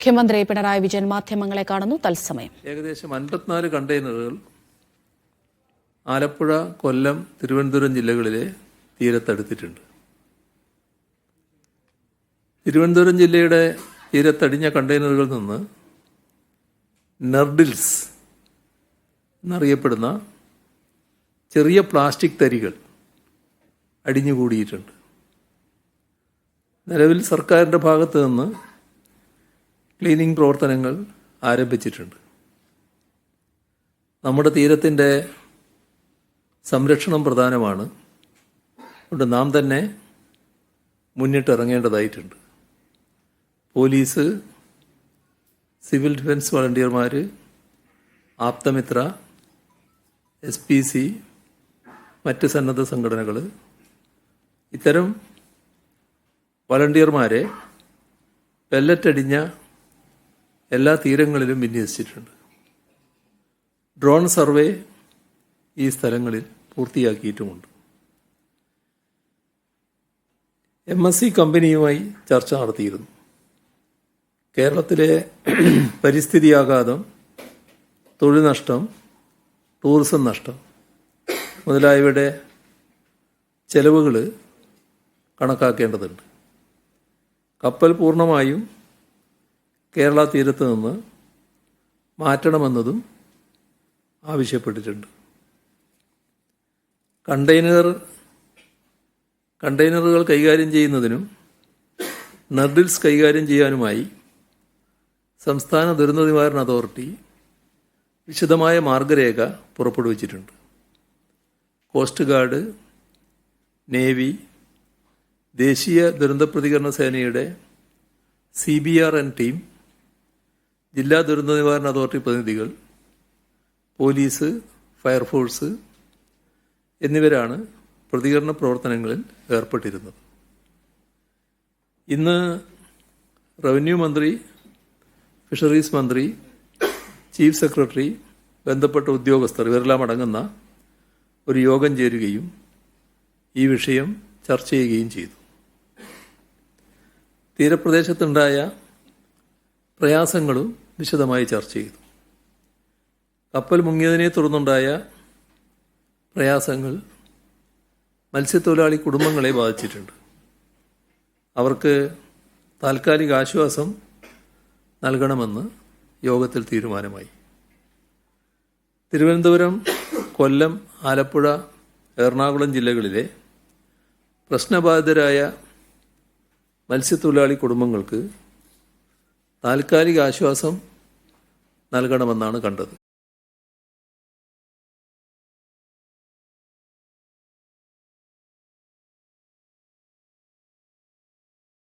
മുഖ്യമന്ത്രി പിണറായി വിജയൻ മാധ്യമങ്ങളെ കാണുന്നു. തത്സമയം ഏകദേശം 54 കണ്ടെയ്നറുകൾ ആലപ്പുഴ, കൊല്ലം, തിരുവനന്തപുരം ജില്ലകളിലെ തീരത്തടുത്തിട്ടുണ്ട്. തിരുവനന്തപുരം ജില്ലയുടെ തീരത്തടിഞ്ഞ കണ്ടെയ്നറുകളിൽ നിന്ന് നർഡിൽസ് എന്നറിയപ്പെടുന്ന ചെറിയ പ്ലാസ്റ്റിക് തരികൾ അടിഞ്ഞുകൂടിയിട്ടുണ്ട്. നിലവിൽ സർക്കാരിൻ്റെ ഭാഗത്ത് നിന്ന് ക്ലീനിങ് പ്രവർത്തനങ്ങൾ ആരംഭിച്ചിട്ടുണ്ട്. നമ്മുടെ തീരത്തിൻ്റെ സംരക്ഷണം പ്രധാനമാണ്. അതുകൊണ്ട് നാം തന്നെ മുന്നിട്ടിറങ്ങേണ്ടതായിട്ടുണ്ട്. Police, civil defence വളണ്ടിയർമാർ, Aapthamitra, SPC, മറ്റ് സന്നദ്ധ സംഘടനകൾ ഇത്തരം വളണ്ടിയർമാരെ പെല്ലറ്റടിഞ്ഞ എല്ലാ തീരങ്ങളിലും വിന്യസിച്ചിട്ടുണ്ട്. ഡ്രോൺ സർവേ ഈ സ്ഥലങ്ങളിൽ പൂർത്തിയാക്കിയിട്ടുമുണ്ട്. MSC കമ്പനിയുമായി ചർച്ച നടത്തിയിരുന്നു. കേരളത്തിലെ പരിസ്ഥിതി ആഘാതം, തൊഴിൽ നഷ്ടം, ടൂറിസം നഷ്ടം മുതലായവയുടെ ചെലവുകൾ കണക്കാക്കേണ്ടതുണ്ട്. കപ്പൽ പൂർണ്ണമായും കേരള തീരത്ത് നിന്ന് മാറ്റണമെന്നതും ആവശ്യപ്പെട്ടിട്ടുണ്ട്. കണ്ടെയ്നറുകൾ കൈകാര്യം ചെയ്യുന്നതിനും നർഡിൽസ് കൈകാര്യം ചെയ്യാനുമായി സംസ്ഥാന ദുരന്ത നിവാരണ അതോറിറ്റി വിശദമായ മാർഗരേഖ പുറപ്പെടുവിച്ചിട്ടുണ്ട്. കോസ്റ്റ് ഗാർഡ്, നേവി, ദേശീയ ദുരന്ത പ്രതികരണ സേനയുടെ CBRN ടീം, ജില്ലാ ദുരന്ത നിവാരണ അതോറിറ്റി പ്രതിനിധികൾ, പോലീസ്, ഫയർഫോഴ്സ് എന്നിവരാണ് പ്രതികരണ പ്രവർത്തനങ്ങളിൽ ഏർപ്പെട്ടിരുന്നത്. ഇന്ന് റവന്യൂ മന്ത്രി, ഫിഷറീസ് മന്ത്രി, ചീഫ് സെക്രട്ടറി, ബന്ധപ്പെട്ട ഉദ്യോഗസ്ഥർ ഇവരെല്ലാം അടങ്ങുന്ന ഒരു യോഗം ചേരുകയും ഈ വിഷയം ചർച്ച ചെയ്യുകയും ചെയ്തു. തീരപ്രദേശത്തുണ്ടായ പ്രയാസങ്ങളും വിശദമായി ചർച്ച ചെയ്തു. കപ്പൽ മുങ്ങിയതിനെ തുടർന്നുണ്ടായ പ്രയാസങ്ങൾ മത്സ്യത്തൊഴിലാളി കുടുംബങ്ങളെ ബാധിച്ചിട്ടുണ്ട്. അവർക്ക് താൽക്കാലിക ആശ്വാസം നൽകണമെന്ന് യോഗത്തിൽ തീരുമാനമായി. തിരുവനന്തപുരം, കൊല്ലം, ആലപ്പുഴ, എറണാകുളം ജില്ലകളിലെ പ്രശ്നബാധിതരായ മത്സ്യത്തൊഴിലാളി കുടുംബങ്ങൾക്ക് താൽക്കാലിക ആശ്വാസം നൽകണമെന്നാണ് കണ്ടത്.